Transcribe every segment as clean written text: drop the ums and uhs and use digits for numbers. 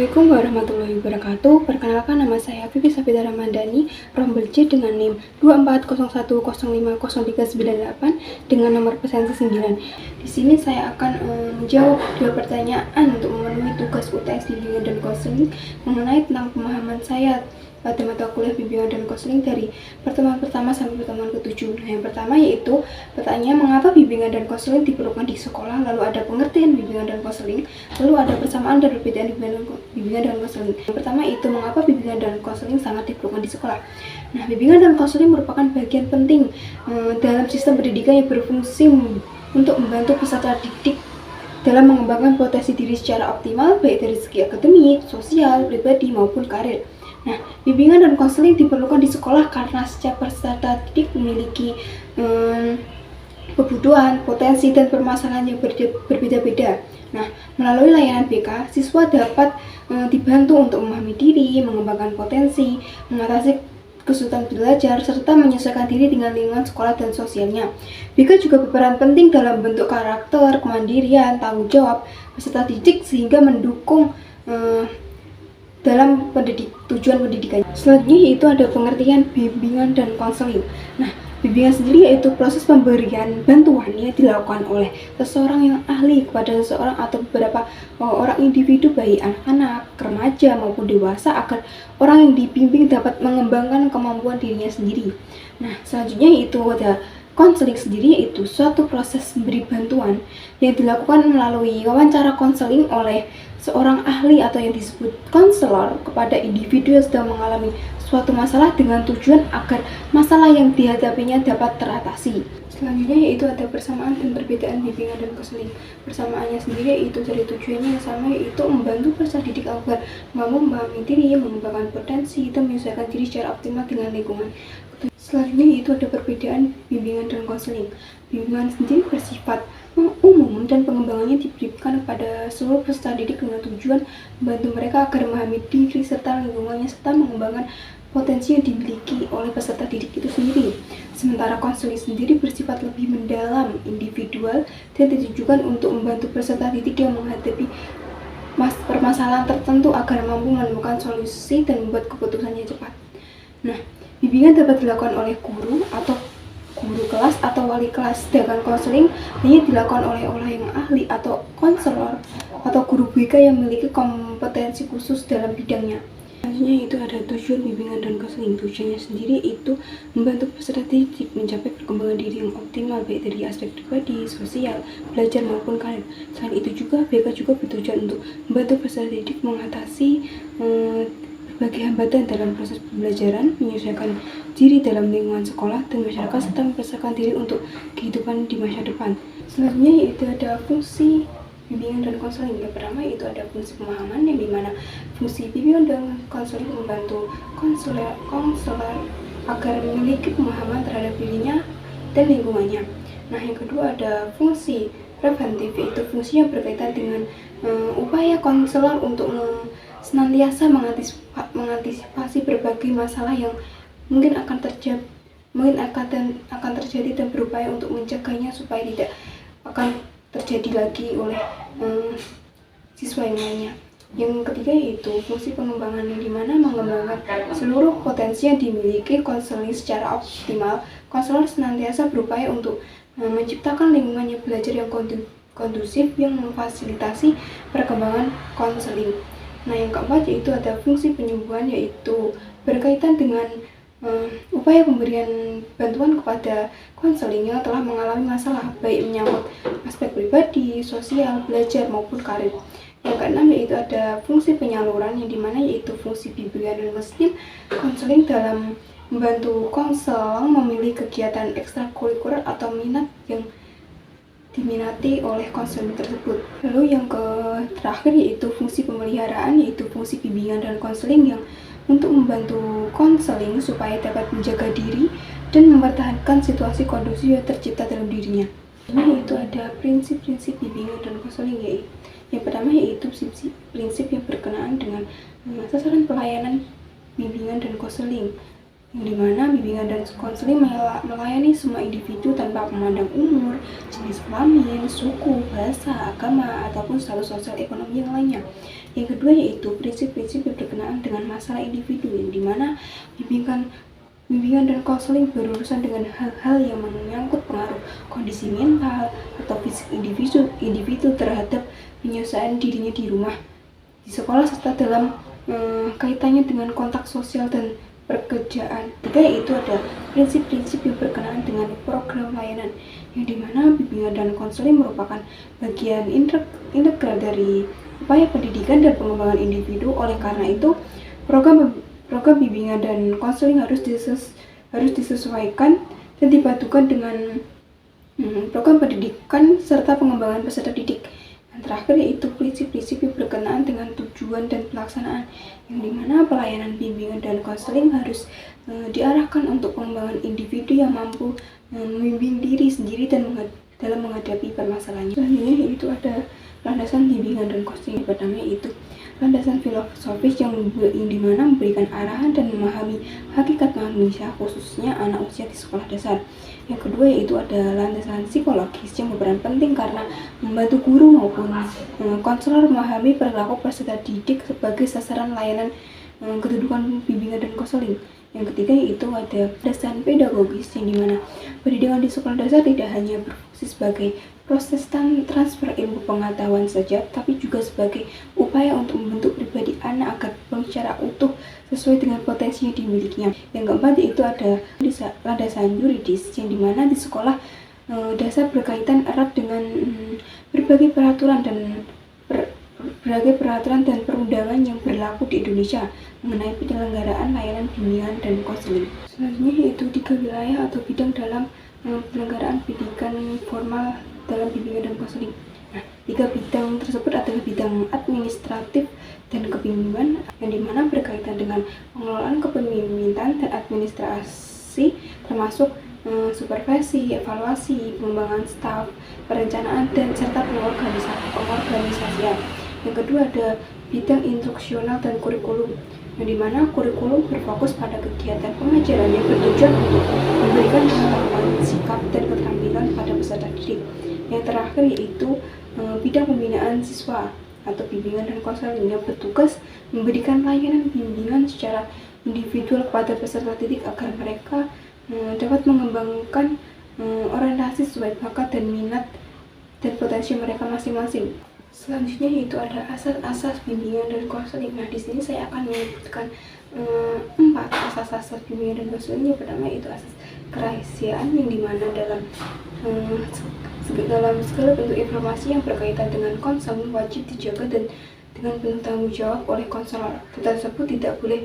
Assalamualaikum warahmatullahi wabarakatuh. Perkenalkan, nama saya Vivi Safitha Ramadhani, Rombel C dengan NIM 2401050398 dengan nomor presensi 9. Di sini saya akan menjawab 2 pertanyaan untuk memenuhi tugas UTS bimbingan dan konseling mengenai tentang pemahaman saya pada mata kuliah bimbingan dan konseling dari pertemuan pertama sampai pertemuan ke-7. Nah, yang pertama yaitu pertanyaan mengapa bimbingan dan konseling diperlukan di sekolah, lalu ada pengertian bimbingan dan konseling, lalu ada persamaan dan perbedaan bimbingan dan konseling. Yang pertama itu mengapa bimbingan dan konseling sangat diperlukan di sekolah. Nah, bimbingan dan konseling merupakan bagian penting dalam sistem pendidikan yang berfungsi untuk membantu peserta didik dalam mengembangkan potensi diri secara optimal baik dari segi akademik, sosial, pribadi maupun karir. Nah, bimbingan dan konseling diperlukan di sekolah karena setiap peserta didik memiliki kebutuhan, potensi, dan permasalahan yang berbeda-beda. Nah, melalui layanan BK, siswa dapat dibantu untuk memahami diri, mengembangkan potensi, mengatasi kesulitan belajar, serta menyesuaikan diri dengan lingkungan sekolah dan sosialnya. BK juga berperan penting dalam bentuk karakter, kemandirian, tanggung jawab peserta didik sehingga mendukung dalam tujuan pendidikan. Selanjutnya yaitu ada pengertian bimbingan dan konseling. Nah, bimbingan sendiri yaitu proses pemberian bantuan yang dilakukan oleh seseorang yang ahli kepada seseorang atau beberapa orang individu baik anak-anak, remaja maupun dewasa agar orang yang dibimbing dapat mengembangkan kemampuan dirinya sendiri. Nah, selanjutnya yaitu ada konseling sendiri yaitu suatu proses memberi bantuan yang dilakukan melalui wawancara konseling oleh seorang ahli atau yang disebut konselor kepada individu yang sedang mengalami suatu masalah dengan tujuan agar masalah yang dihadapinya dapat teratasi. Selanjutnya yaitu ada persamaan dan perbedaan bimbingan dan konseling. Persamaannya sendiri yaitu dari tujuannya yang sama yaitu membantu peserta didik agar mampu memahami diri, mengembangkan potensi, dan menyesuaikan diri secara optimal dengan lingkungan. Selanjutnya yaitu ada perbedaan bimbingan dan konseling. Bimbingan sendiri bersifat umum dan pengembangannya diberikan kepada seluruh peserta didik dengan tujuan membantu mereka agar memahami diri serta lingkungannya serta mengembangkan potensi yang dimiliki oleh peserta didik itu sendiri. Sementara konseling sendiri bersifat lebih mendalam, individual, dan ditujukan untuk membantu peserta didik yang menghadapi permasalahan tertentu agar mampu menemukan solusi dan membuat keputusannya cepat. Nah, bimbingan dapat dilakukan oleh guru kelas atau wali kelas, sedangkan konseling hanya dilakukan oleh orang yang ahli atau konselor atau guru BK yang memiliki kompetensi khusus dalam bidangnya. Selanjutnya itu ada tujuan bimbingan dan konseling. Tujuannya sendiri itu membantu peserta didik mencapai perkembangan diri yang optimal baik dari aspek pribadi, sosial, belajar maupun karir. Selain itu juga BK juga bertujuan untuk membantu peserta didik mengatasi berbagai hambatan dalam proses pembelajaran, menyesuaikan diri dalam lingkungan sekolah dan masyarakat, serta mempersiapkan diri untuk kehidupan di masa depan. Selanjutnya yaitu ada fungsi bimbingan dan konseling. Yang pertama yaitu ada fungsi pemahaman, yang dimana fungsi bimbingan dan konseling membantu konselor agar memiliki pemahaman terhadap dirinya dan lingkungannya. Nah, yang kedua ada fungsi preventif, yaitu fungsi yang berkaitan dengan upaya konselor untuk senantiasa mengantisipasi berbagai masalah yang mungkin akan terjadi dan berupaya untuk mencegahnya supaya tidak akan terjadi lagi oleh siswa yang lainnya. Yang ketiga yaitu fungsi pengembangan, yang dimana mengembangkan seluruh potensi yang dimiliki konseling secara optimal. Konselor senantiasa berupaya untuk menciptakan lingkungan belajar yang kondusif yang memfasilitasi perkembangan konseling. Nah, yang keempat yaitu ada fungsi penyembuhan, yaitu berkaitan dengan upaya pemberian bantuan kepada konseling yang telah mengalami masalah baik menyangkut aspek pribadi, sosial, belajar maupun karir. Yang keenam yaitu ada fungsi penyaluran, yang dimana yaitu fungsi bimbingan dan konseling dalam membantu konselor memilih kegiatan ekstrakurikuler atau minat yang diminati oleh konseling tersebut. Lalu yang terakhir yaitu fungsi pemeliharaan, yaitu fungsi bimbingan dan konseling yang untuk membantu konseling supaya dapat menjaga diri dan mempertahankan situasi kondusif yang tercipta dalam dirinya. Ini yaitu ada prinsip-prinsip bimbingan dan konseling, yaitu yang pertama yaitu prinsip yang berkenaan dengan sasaran pelayanan bimbingan dan konseling, yang dimana bimbingan dan konseling melayani semua individu tanpa memandang umur, jenis kelamin, suku, bahasa, agama, ataupun status sosial ekonomi yang lainnya. Yang kedua yaitu prinsip-prinsip yang berkenaan dengan masalah individu, yang dimana bimbingan dan konseling berurusan dengan hal-hal yang menyangkut pengaruh kondisi mental atau fisik individu terhadap penyelesaian dirinya di rumah, di sekolah, serta dalam kaitannya dengan kontak sosial dan pekerjaan. Ketiga yaitu ada prinsip-prinsip yang berkenaan dengan program layanan, yang dimana bimbingan dan konseling merupakan bagian integral dari upaya pendidikan dan pengembangan individu. Oleh karena itu, program bimbingan dan konseling harus disesuaikan dan dipadukan dengan program pendidikan serta pengembangan peserta didik. Yang terakhir yaitu prinsip-prinsip yang berkenaan dengan tujuan dan pelaksanaan, yang dimana pelayanan bimbingan dan konseling harus diarahkan untuk pengembangan individu yang mampu membimbing diri sendiri dan dalam menghadapi permasalahannya. Selanjutnya yaitu ada landasan bimbingan dan konseling. Pertama yaitu landasan filosofis yang dimana memberikan arahan dan memahami hakikat manusia, khususnya anak usia di sekolah dasar. Yang kedua yaitu ada landasan psikologis yang berperan penting karena membantu guru maupun konselor memahami perilaku peserta didik sebagai sasaran layanan kedudukan bimbingan dan konseling. Yang ketiga yaitu ada landasan pedagogis, yang dimana pendidikan di sekolah dasar tidak hanya berfungsi sebagai proses transfer ilmu pengetahuan saja, tapi juga sebagai upaya untuk membentuk pribadi anak agar berkembang secara utuh sesuai dengan potensi yang dimilikinya. Yang keempat yaitu ada landasan yuridis, yang dimana di sekolah dasar berkaitan erat dengan berbagai peraturan dan perundangan yang berlaku di Indonesia mengenai penyelenggaraan layanan bimbingan dan konseling. Selanjutnya yaitu 3 wilayah atau bidang dalam penyelenggaraan pendidikan formal dalam bimbingan dan konseling. Nah, 3 bidang tersebut adalah bidang administratif dan kepemimpinan, yang dimana berkaitan dengan pengelolaan kepemimpinan dan administrasi, termasuk supervisi, evaluasi, pengembangan staf, perencanaan, dan serta pengorganisasian. Yang kedua ada bidang instruksional dan kurikulum, yang dimana kurikulum berfokus pada kegiatan pengajaran yang bertujuan untuk memberikan pengetahuan, sikap, dan keterampilan pada peserta didik. Yang terakhir yaitu bidang pembinaan siswa atau bimbingan dan konseling, yang bertugas memberikan layanan bimbingan secara individual kepada peserta didik agar mereka dapat mengembangkan orientasi sesuai bakat dan minat dan potensi mereka masing-masing. Selanjutnya yaitu ada asas-asas bimbingan dan konseling. Nah, di sini saya akan menyebutkan 4 asas-asas bimbingan dan konseling. Yang pertama yaitu asas kerahasiaan, yang dimana dalam segala bentuk informasi yang berkaitan dengan konseling wajib dijaga dan dengan penuh tanggung jawab oleh konselor. Tersebut tidak boleh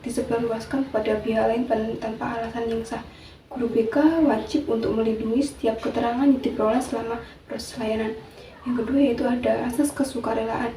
disebarluaskan kepada pihak lain tanpa alasan yang sah. Guru BK wajib untuk melindungi setiap keterangan yang diperoleh selama proses layanan. Yang kedua yaitu ada asas kesukarelaan,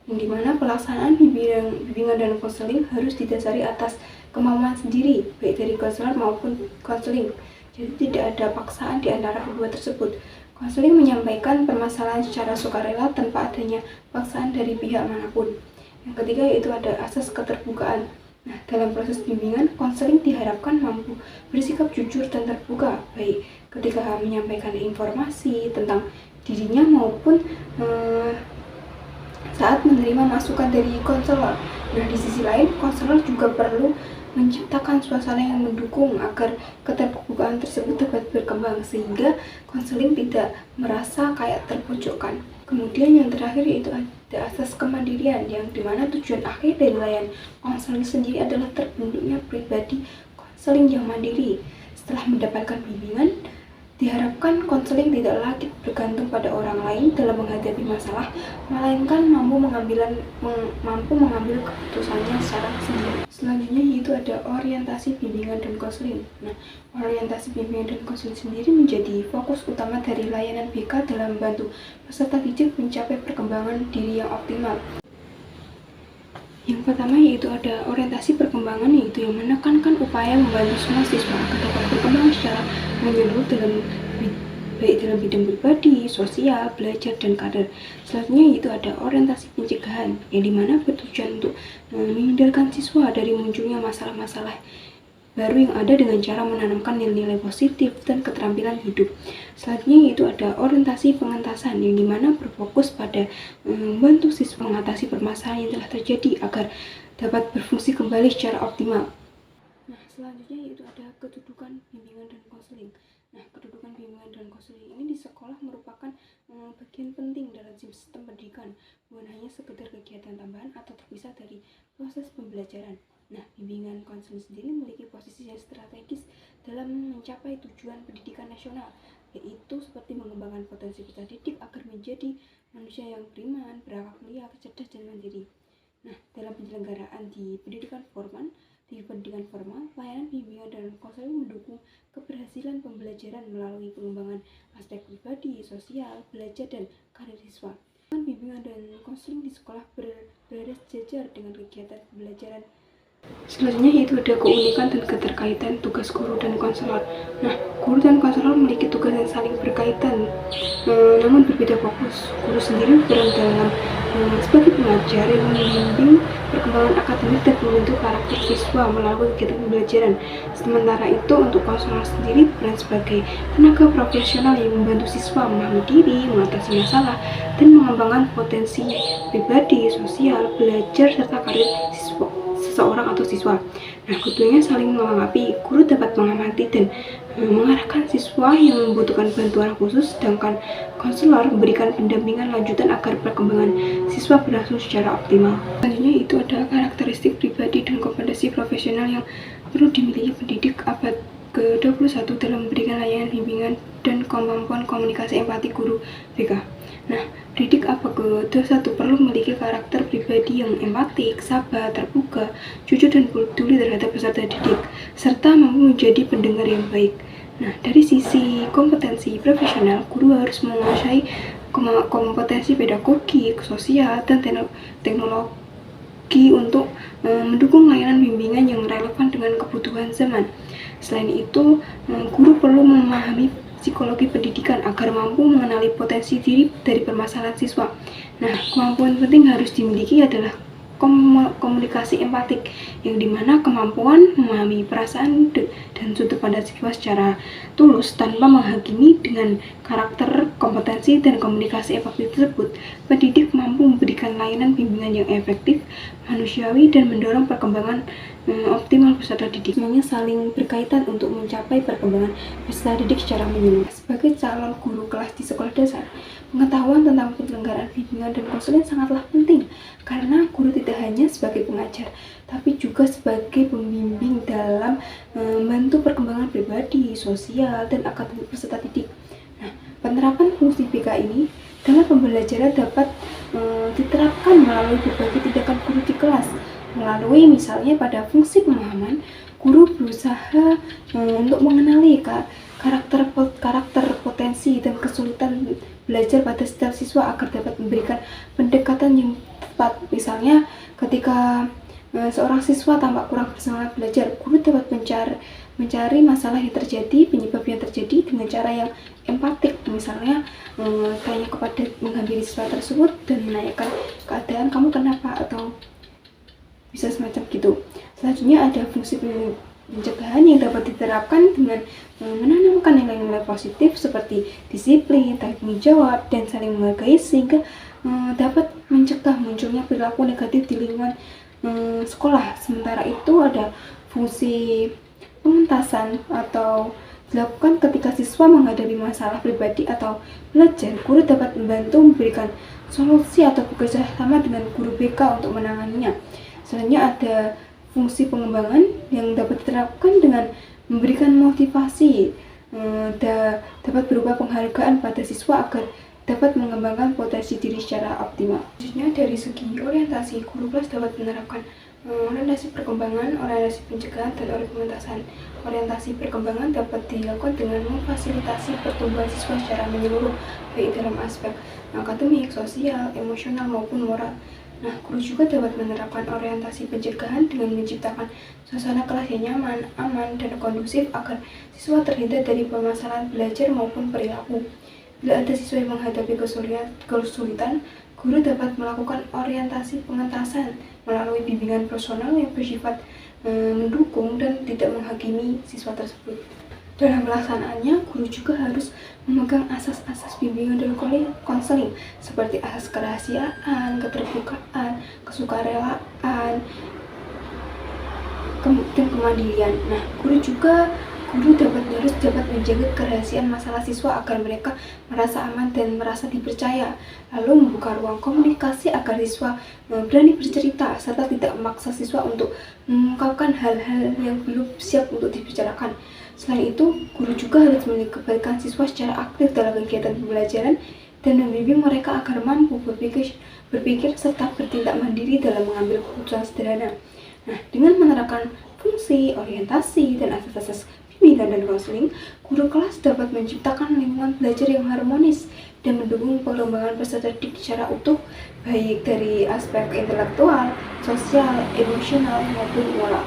yang dimana pelaksanaan bimbingan dan konseling harus didasari atas kemauan sendiri, baik dari konselor maupun konseling. Jadi tidak ada paksaan di antara kedua tersebut. Konseling menyampaikan permasalahan secara sukarela tanpa adanya paksaan dari pihak manapun. Yang ketiga yaitu ada asas keterbukaan. Nah, dalam proses bimbingan, konseling diharapkan mampu bersikap jujur dan terbuka, baik ketika menyampaikan informasi tentang dirinya maupun saat menerima masukan dari konselor. Nah, di sisi lain, konselor juga perlu menciptakan suasana yang mendukung agar keterbukaan tersebut dapat berkembang, sehingga konseling tidak merasa kayak terpojokkan. Kemudian yang terakhir yaitu ada asas kemandirian, yang dimana tujuan akhir dari layanan konseling sendiri adalah terbentuknya pribadi konseling yang mandiri. Setelah mendapatkan bimbingan, diharapkan konseling tidak lagi bergantung pada orang lain dalam menghadapi masalah, melainkan mampu mengambil keputusannya secara sendiri. Selanjutnya yaitu ada orientasi bimbingan dan konseling. Nah, orientasi bimbingan dan konseling sendiri menjadi fokus utama dari layanan BK dalam membantu peserta didik mencapai perkembangan diri yang optimal. Yang pertama yaitu ada orientasi perkembangan, yaitu yang menekankan upaya membantu semua siswa agar dapat berkembang secara menyeluruh baik dalam bidang pribadi, sosial, belajar, dan karir. Selanjutnya yaitu ada orientasi pencegahan, yang dimana bertujuan untuk menghindarkan siswa dari munculnya masalah-masalah baru yang ada dengan cara menanamkan nilai-nilai positif dan keterampilan hidup. Selanjutnya yaitu ada orientasi pengentasan yang dimana berfokus pada membantu siswa mengatasi permasalahan yang telah terjadi agar dapat berfungsi kembali secara optimal. Nah, selanjutnya yaitu ada kedudukan bimbingan dan konseling. Nah, kedudukan bimbingan dan konseling ini di sekolah merupakan bagian penting dalam sistem pendidikan, bukan hanya sekedar kegiatan tambahan atau terpisah dari proses pembelajaran. Nah, bimbingan konseling sendiri memiliki posisi yang strategis dalam mencapai tujuan pendidikan nasional, yaitu seperti mengembangkan potensi peserta didik agar menjadi manusia yang beriman, berakal mulia, cerdas, dan mandiri. Nah, dalam penyelenggaraan di pendidikan formal, pelayanan bimbingan dan konseling mendukung keberhasilan pembelajaran melalui pengembangan aspek pribadi, sosial, belajar, dan karir siswa. Bimbingan dan konseling di sekolah berada sejajar dengan kegiatan pembelajaran. Selanjutnya yaitu ada keunikan dan keterkaitan tugas guru dan konselor. Nah, guru dan konselor memiliki tugas yang saling berkaitan, namun berbeda fokus. Guru sendiri berperan dalam sebagai pengajar yang membimbing perkembangan akademik dan membentuk karakter siswa melalui kegiatan pembelajaran. Sementara itu untuk konselor sendiri berperan sebagai tenaga profesional yang membantu siswa memahami diri, mengatasi masalah, dan mengembangkan potensi pribadi, sosial, belajar, serta karir seseorang atau siswa. Nah, keduanya saling melengkapi. Guru dapat mengamati dan mengarahkan siswa yang membutuhkan bantuan khusus, sedangkan konselor memberikan pendampingan lanjutan agar perkembangan siswa berlangsung secara optimal. Selanjutnya itu ada karakteristik pribadi dan kompetensi profesional yang perlu dimiliki pendidik abad ke-21 dalam memberikan layanan bimbingan dan kemampuan komunikasi empati guru BK. Nah, pendidik abad ke-21 perlu memiliki karakter pribadi yang empatik, sabar, terbuka, jujur, dan peduli terhadap peserta didik, serta mampu menjadi pendengar yang baik. Nah, dari sisi kompetensi profesional, guru harus menguasai kompetensi pedagogi, sosial, dan teknologi untuk mendukung layanan bimbingan yang relevan dengan kebutuhan zaman. Selain itu, guru perlu memahami psikologi pendidikan agar mampu mengenali potensi diri dari permasalahan siswa. Nah, kemampuan penting harus dimiliki adalah komunikasi empatik, yang dimana kemampuan memahami perasaan dan sudut pandang siswa secara tulus tanpa menghakimi. Dengan karakter, kompetensi, dan komunikasi empatik tersebut, pendidik mampu memberikan layanan bimbingan yang efektif, manusiawi, dan mendorong perkembangan optimal peserta didik. Semuanya saling berkaitan untuk mencapai perkembangan peserta didik secara menyeluruh. Sebagai calon guru kelas di sekolah dasar, pengetahuan tentang penyelenggaraan bimbingan dan konseling sangatlah penting, karena guru tidak hanya sebagai pengajar, tapi juga sebagai pembimbing dalam membantu perkembangan pribadi, sosial, dan akademik peserta didik. Nah, penerapan fungsi BK ini dalam pembelajaran dapat diterapkan melalui berbagai tindakan guru di kelas. Melalui misalnya pada fungsi pemahaman, guru berusaha untuk mengenali karakter potensi dan kesulitan belajar pada setiap siswa agar dapat memberikan pendekatan yang tepat. Misalnya ketika seorang siswa tampak kurang bersemangat belajar, guru dapat mencari masalah yang terjadi, penyebab yang terjadi dengan cara yang empatik. Misalnya tanya kepada menghampiri siswa tersebut dan menanyakan keadaan kamu kenapa, atau bisa semacam gitu. Selanjutnya ada fungsi pencegahan yang dapat diterapkan dengan menanamkan nilai-nilai positif seperti disiplin, tanggung jawab, dan saling menghargai, sehingga dapat mencegah munculnya perilaku negatif di lingkungan sekolah. Sementara itu ada fungsi pengentasan atau dilakukan ketika siswa menghadapi masalah pribadi atau belajar. Guru dapat membantu memberikan solusi atau bekerja sama dengan guru BK untuk menanganinya. Selanjutnya ada fungsi pengembangan yang dapat diterapkan dengan memberikan motivasi, dapat berupa penghargaan pada siswa agar dapat mengembangkan potensi diri secara optimal. Selanjutnya dari segi orientasi, guru kelas dapat menerapkan orientasi perkembangan, orientasi pencegahan, dan pengentasan. Orientasi perkembangan dapat dilakukan dengan memfasilitasi pertumbuhan siswa secara menyeluruh, baik dalam aspek akademik, sosial, emosional, maupun moral. Nah, guru juga dapat menerapkan orientasi pencegahan dengan menciptakan suasana kelas yang nyaman, aman, dan kondusif agar siswa terhindar dari permasalahan belajar maupun perilaku. Bila ada siswa yang menghadapi kesulitan, Guru dapat melakukan orientasi pengentasan melalui bimbingan personal yang bersifat mendukung dan tidak menghakimi siswa tersebut. Dalam pelaksanaannya, guru juga harus memegang asas-asas bimbingan dan konseling seperti asas kerahasiaan, keterbukaan, kesukarelaan, dan kemandirian. Nah, guru harus dapat menjaga kerahasiaan masalah siswa agar mereka merasa aman dan merasa dipercaya, lalu membuka ruang komunikasi agar siswa berani bercerita serta tidak memaksa siswa untuk mengungkapkan hal-hal yang belum siap untuk dibicarakan. Selain itu, guru juga harus melibatkan siswa secara aktif dalam kegiatan pembelajaran dan membimbing mereka agar mampu berpikir serta bertindak mandiri dalam mengambil keputusan sederhana. Nah, dengan menerapkan fungsi, orientasi, dan asas-asas bimbingan dan konseling, guru kelas dapat menciptakan lingkungan belajar yang harmonis dan mendukung pengembangan peserta didik secara utuh, baik dari aspek intelektual, sosial, emosional, maupun moral.